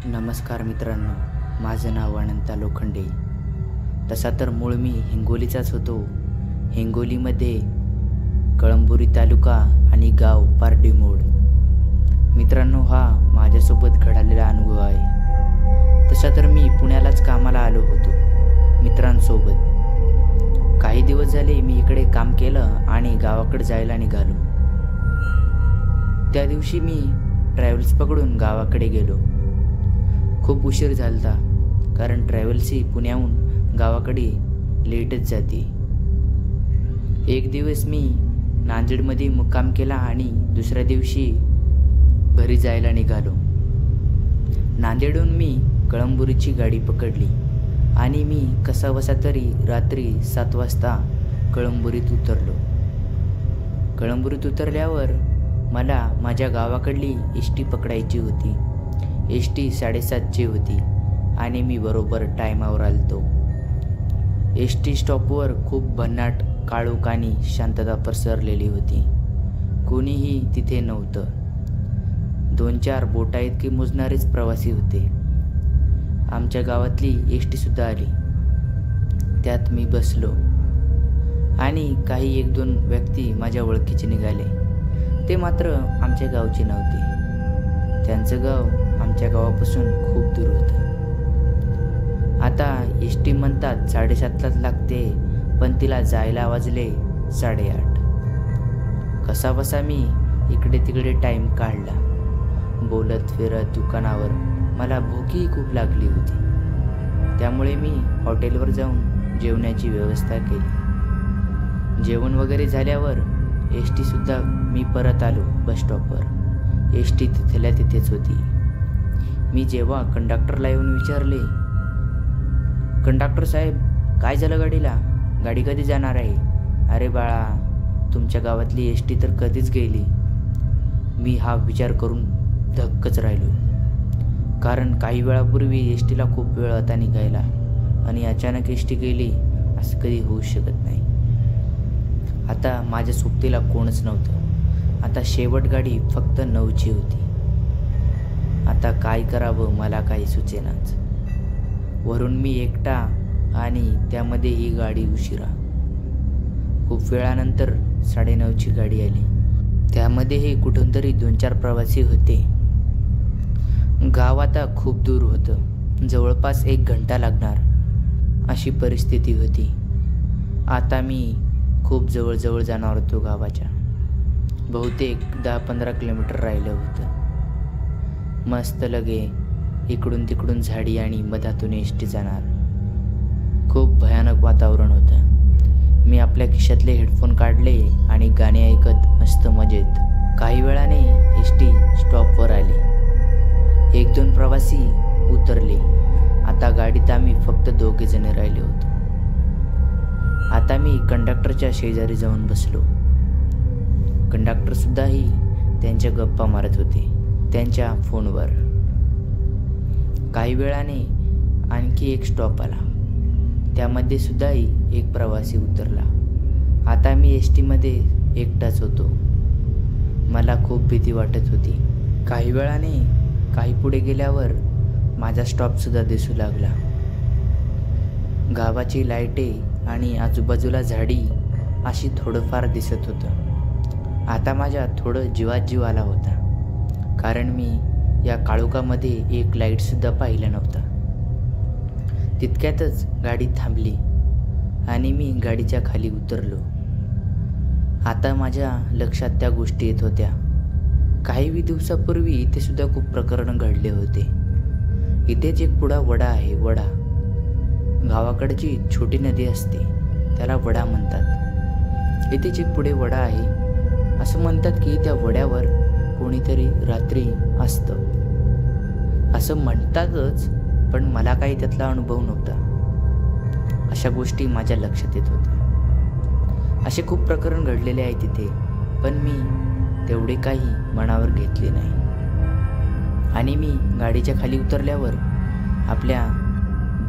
नमस्कार मित्रांनो, माझं नाव अनंता लोखंडे. तसा तर मूळ मी हिंगोलीचाच होतो. हिंगोलीमध्ये कळंबुरी तालुका आणि गाव पारडीमोड. मित्रांनो, हा माझ्यासोबत घडलेला अनुभव आहे. तसा तर मी पुण्यालाच कामाला आलो होतो मित्रांसोबत. काही दिवस झाले मी इकडे काम केलं आणि गावाकडे जायला निघालो. त्या दिवशी मी ट्रॅव्हल्स पकडून गावाकडे गेलो. खूप उशीर झालता, कारण ट्रॅव्हल्स ही पुण्याहून गावाकडे लेटच जाते. एक दिवस मी नांदेडमध्ये मुक्काम केला आणि दुसऱ्या दिवशी घरी जायला निघालो. नांदेडहून मी कळंबुरीची गाडी पकडली आणि मी कसाबसा तरी रात्री 7 वाजता कळंबुरीत उतरलो. कळंबुरीत उतरल्यावर मला माझ्या गावाकडली एस.टी पकडायची होती. एस.टी 7:30ची होती आणि मी बरोबर टायमावर आलतो. एस.टी स्टॉपवर खूप भन्नाट, काळोख आणि शांतता पसरलेली होती. कोणीही तिथे नव्हतं. 2-4 बोटा इतके मोजणारेच प्रवासी होते. आमच्या गावातली एस.टी सुद्धा आली. त्यात मी बसलो आणि काही 1-2 व्यक्ती माझ्या ओळखीचे निघाले. ते मात्र आमच्या गावचे नव्हते. त्यांचं गाव आमच्या गावापासून खूप दूर होतं. आता एस.टी म्हणतात 7:30लाच लागते, पण तिला जायला वाजले 8:30. कसाबसा मी इकडे तिकडे टाईम काढला. बोलत फिरत दुकानावर. मला भूकही खूप लागली होती. त्यामुळे मी हॉटेलवर जाऊन जेवणाची व्यवस्था केली. जेवण वगैरे झाल्यावर एस.टी सुद्धा मी परत आलो बसस्टॉपवर. एस.टी तिथल्या तिथेच होती. मी जेव्हा कंडक्टरला येऊन विचारले, कंडक्टर साहेब, काय झालं गाडीला? गाडी कधी जाणार आहे? अरे बाळा, तुमच्या गावातली एस.टी तर कधीच गेली. मी हा विचार करून धक्कच राहिलो, कारण काही वेळापूर्वी एस.टीला खूप वेळ होता निघायला आणि अचानक एस.टी गेली असं कधी होऊ शकत नाही. आता माझ्या सोबतीला कोणच नव्हतं. आता शेवट गाडी फक्त 9ची होती. आता काय करावं मला काही सुचेनाच. वरून मी एकटा आणि त्यामध्ये ही गाडी उशिरा. खूप वेळानंतर 9:30ची गाडी आली. त्यामध्येही कुठून तरी 2-4 प्रवासी होते. गाव आता खूप दूर होतं. जवळपास 1 घंटा लागणार अशी परिस्थिती होती. आता मी खूप जवळ जाणार होतो गावाच्या. बहुतेक 10-15 किलोमीटर राहिलं होतं. मस्त लगे इकडून तिकडून झाडी आणि मधातून एस.टी जाणार. खूप भयानक वातावरण होतं. मी आपल्या खिशातले हेडफोन काढले आणि गाणे ऐकत मस्त मजेत. काही वेळाने एस.टी स्टॉपवर आली. 1-2 प्रवासी उतरले. आता गाडीत आम्ही फक्त 2 जण राहिले होतो. आता मी कंडक्टरच्या शेजारी जाऊन बसलो. कंडक्टर सुद्धाही त्यांच्या गप्पा मारत होते त्यांच्या फोनवर. काही वेळाने आणखी एक स्टॉप आला. त्यामध्ये सुद्धाही एक प्रवासी उतरला. आता मी एस.टीमध्ये एकटाच होतो. मला खूप भीती वाटत होती. काही वेळाने काही पुढे गेल्यावर माझा स्टॉपसुद्धा दिसू लागला. गावाची लाईटे आणि आजूबाजूला झाडी अशी थोडंफार दिसत होतं. आता माझ्या थोडं जीवात जीव आला होता, कारण मी या काळोखामध्ये एक लाईटसुद्धा पाहिला नव्हता. तितक्यातच गाडी थांबली आणि मी गाडीच्या खाली उतरलो. आता माझ्या लक्षात त्या गोष्टी येत होत्या. काही दिवसापूर्वी इथे सुद्धा खूप प्रकरण घडले होते. इथेच एक पुढा वडा आहे. वडा गावाकडची छोटी नदी असते, त्याला वडा म्हणतात. इथेच एक पुढे वडा आहे. असं म्हणतात की त्या वड्यावर कोणीतरी रात्री असतं. असं म्हणतातच, पण मला काही त्यातला अनुभव नव्हता. अशा गोष्टी माझ्या लक्षात येत होत्या. असे खूप प्रकरण घडलेले आहे तिथे, पण मी तेवढे काही मनावर घेतले नाही. आणि मी गाडीच्या खाली उतरल्यावर आपल्या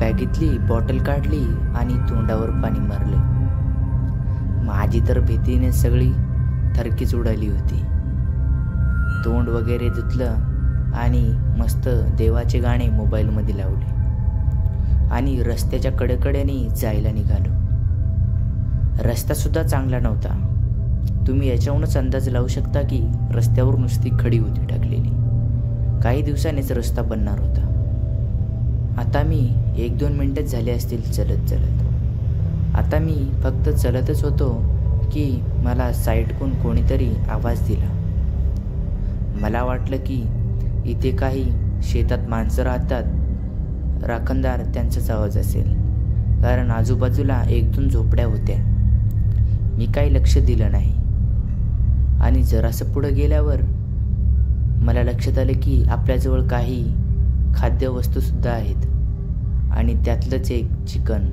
बॅगेतली बॉटल काढली आणि तोंडावर पाणी मारले. माझी तर भीतीने सगळी थरकीच उडाली होती. तोंड वगैरे धुतलं आणि मस्त देवाचे गाणे मोबाईलमध्ये लावले आणि रस्त्याच्या कडेकडेने जायला निघालो. रस्तासुद्धा चांगला नव्हता. तुम्ही याच्यावरूनच अंदाज लावू शकता की रस्त्यावर नुसती खडी होती टाकलेली. काही दिवसांनीच रस्ता बनणार होता. आता मी 1-2 मिनटंच झाले असतील चलत. आता मी फक्त चलतच होतो की मला साईडकडून कोणीतरी आवाज दिला. मला वाटलं की इथे काही शेतात माणसं राहतात, राखणदार त्यांचाच आवाज असेल, कारण आजूबाजूला 1-2 झोपड्या होत्या. मी काही लक्ष दिलं नाही आणि जरासं पुढं गेल्यावर मला लक्षात आलं की आपल्याजवळ काही खाद्यवस्तूसुद्धा आहेत आणि त्यातलंच एक चिकन.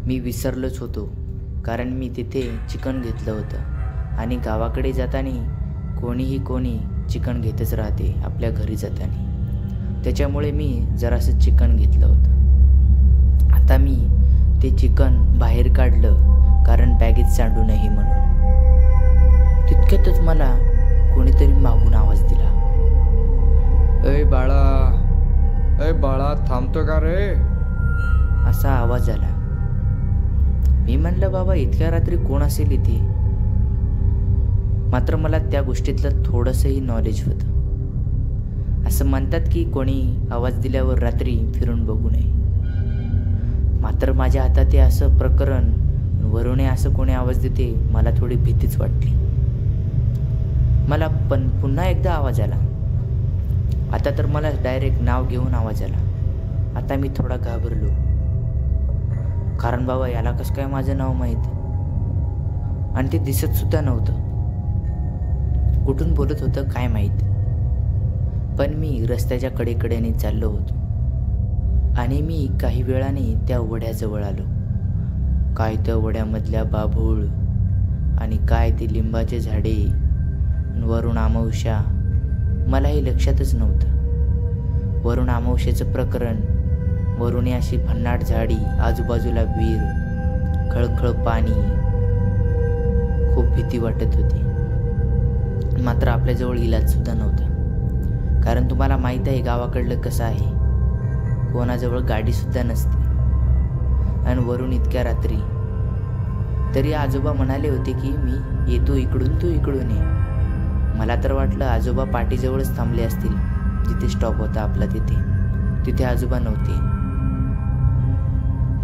मी विसरलोच होतो, कारण मी तिथे चिकन घेतलं होतं आणि गावाकडे जाताना कोणी चिकन घेतच राहते आपल्या घरी जाताना. त्याच्यामुळे मी जरासं चिकन घेतलं होतं. आता मी ते चिकन बाहेर काढलं, कारण बॅगेत सांडू नये म्हणून. तितक्यातच मला कोणीतरी मागून आवाज दिला, ए बाळा थांबतो का रे? असा आवाज आला. मी म्हणलं, बाबा इतक्या रात्री कोण असेल इथे? मात्र मला त्या गोष्टीतलं थोडंसंही नॉलेज होतं. असं म्हणतात की कोणी आवाज दिल्यावर रात्री फिरून बघू नये. मात्र माझ्या हातात हे असं प्रकरण, वरून असं कोणी आवाज देते, मला थोडी भीतीच वाटली. मला पण पुन्हा एकदा आवाज आला. आता तर मला डायरेक्ट नाव घेऊन आवाज आला. आता मी थोडा घाबरलो, कारण बाबा याला कसं काय माझं नाव माहीत आणि ते दिसत सुद्धा नव्हतं. कुठून बोलत होतं काय माहीत. पण मी रस्त्याच्या कडेकडेने चाललो होतो आणि मी काही वेळाने त्या वड्याजवळ आलो. काय त्या वड्यामधल्या बाभूळ आणि काय ते लिंबाचे झाडे, वरून अमावस्या, मला हे लक्षातच नव्हतं. वरून अमावस्याचं प्रकरण, वरून अशी भन्नाट झाडी, आजूबाजूला विहीर, खळखळ पाणी. खूप भीती वाटत होती. मात्र आपल्याजवळ इलाजसुद्धा नव्हता, कारण तुम्हाला माहीत आहे गावाकडलं कसं आहे, कोणाजवळ गाडीसुद्धा नसते आणि वरून इतक्या रात्री. तरी आजोबा म्हणाले होते की मी येतो इकडून, तू इकडून ये. मला तर वाटलं आजोबा पाटीजवळच थांबले असतील, जिथे स्टॉप होता आपला तिथे आजोबा नव्हते.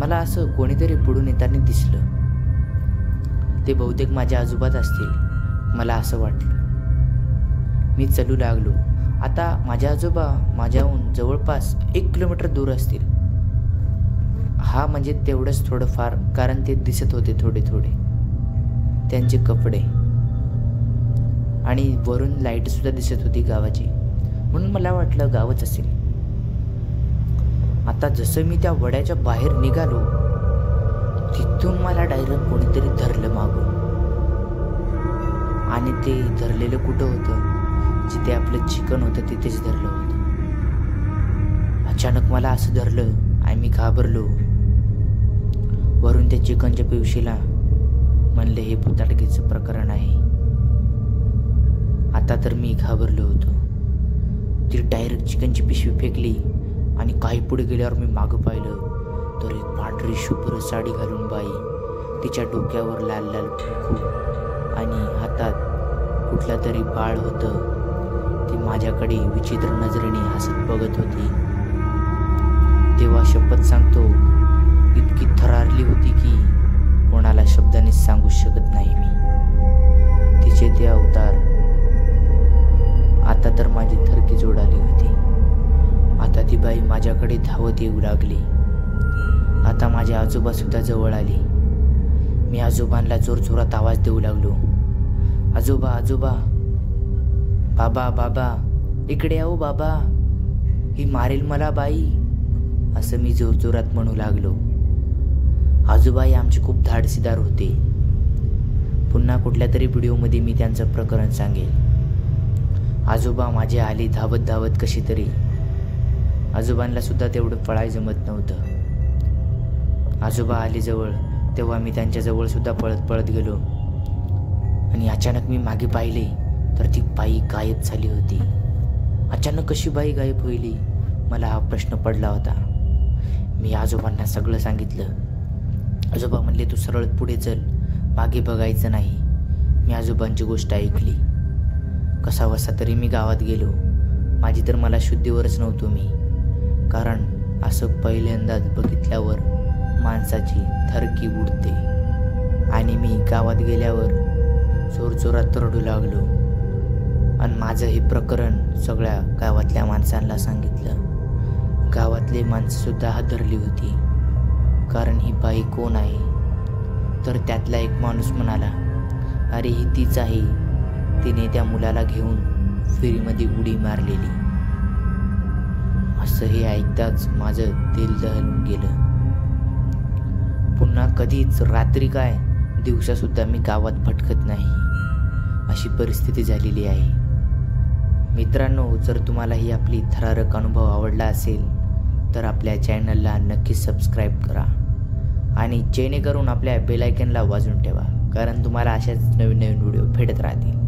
मला असं कोणीतरी पुढून येताना दिसलं. ते बहुतेक माझ्या आजोबाच असतील, मला असं वाटलं. मी चलू लागलो. आता माझे आजोबा माझ्याहून जवळपास 1 किलोमीटर दूर असतील. हा म्हणजे तेवढंच थोडंफार, कारण ते दिसत होते थोडे त्यांचे कपडे आणि वरून लाईटसुद्धा दिसत होती गावाची, म्हणून मला वाटलं गावच असेल. आता जसं मी त्या वड्याच्या बाहेर निघालो, तिथून मला डायरेक्ट कोणीतरी धरलं मागून. आणि ते धरलेलं कुठं होतं? जिथे आपलं चिकन होतं तिथेच धरलं होतं. अचानक मला असं धरलं आणि मी घाबरलो. वरून त्या चिकनच्या पिवशीला म्हणले हे भुताटकीचं प्रकरण आहे. आता तर मी घाबरलो होतो. ती डायरेक्ट चिकनची पिशवी फेकली आणि काही पुढे गेल्यावर मी मागं पाहिलं तर एक पांढरी शुभ्र साडी घालून बाई, तिच्या डोक्यावर लाल लाल कुंकू आणि हातात कुठला तरी बाळ होतं. ती माझ्याकडे विचित्र नजरेने हसत बघत होती. तेव्हा शपथ सांगतो, इतकी थरारली होती की कोणाला शब्दाने सांगू शकत नाही मी. तिचे ते अवतार. आता तर माझी थरकी जोडाली होती. आता ती बाई माझ्याकडे धावत येऊ लागली. आता माझे आजोबा सुद्धा जवळ आले. मी आजोबांना जोरजोरात आवाज देऊ लागलो, आजोबा आजोबा, बाबा इकडे आओ बाबा, ही मारेल मला बाई, असं मी जोरजोरात म्हणू लागलो. आजोबाई आमचे खूप धाडसीदार होते. पुन्हा कुठल्या तरी व्हिडिओमध्ये मी त्यांचं प्रकरण सांगेल. आजोबा माझे आले धावत धावत कशी तरी. आजोबांना सुद्धा तेवढं पळाय जमत नव्हतं. आजोबा आले जवळ, तेव्हा मी त्यांच्याजवळ सुद्धा पळत पळत गेलो आणि अचानक मी मागे पाहिले तर ती बाई गायब झाली होती. अचानक कशी बाई गायब होईली, मला हा प्रश्न पडला होता. मी आजोबांना सगळं सांगितलं. आजोबा म्हणले, तू सरळ पुढे चल, मागे बघायचं नाही. मी आजोबांची गोष्ट ऐकली. कसा बसा तरी मी गावात गेलो. माझी तर मला शुद्धीवरच नव्हतो मी, कारण असं पहिल्यांदाच बघितल्यावर माणसाची थरकी उडते. आणि मी गावात गेल्यावर जोरजोरात रडू लागलो आणि माझं हे प्रकरण सगळ्या गावातल्या माणसांना सांगितलं. गावातले माणसंसुद्धा हादरली होती, कारण ही बाई कोण आहे. तर त्यातला एक माणूस म्हणाला, अरे ही तीच आहे, तिने त्या मुलाला घेऊन फेरीमध्ये उडी मारलेली. असं हे ऐकताच माझं दिल दहलून गेलं. पुन्हा कधीच रात्री काय दिवसासुद्धा मी गावात भटकत नाही, अशी परिस्थिती झालेली आहे. मित्रांनो, जर तुम्हाला ही आपली थरारक अनुभव आवडला असेल तर आपल्या चॅनलला नक्की सबस्क्राईब करा आणि जेणेकरून आपल्या बेल आयकॉनला वाजवून ठेवा, कारण तुम्हाला अशाच नवीन नवीन व्हिडिओ भेटत राहतील.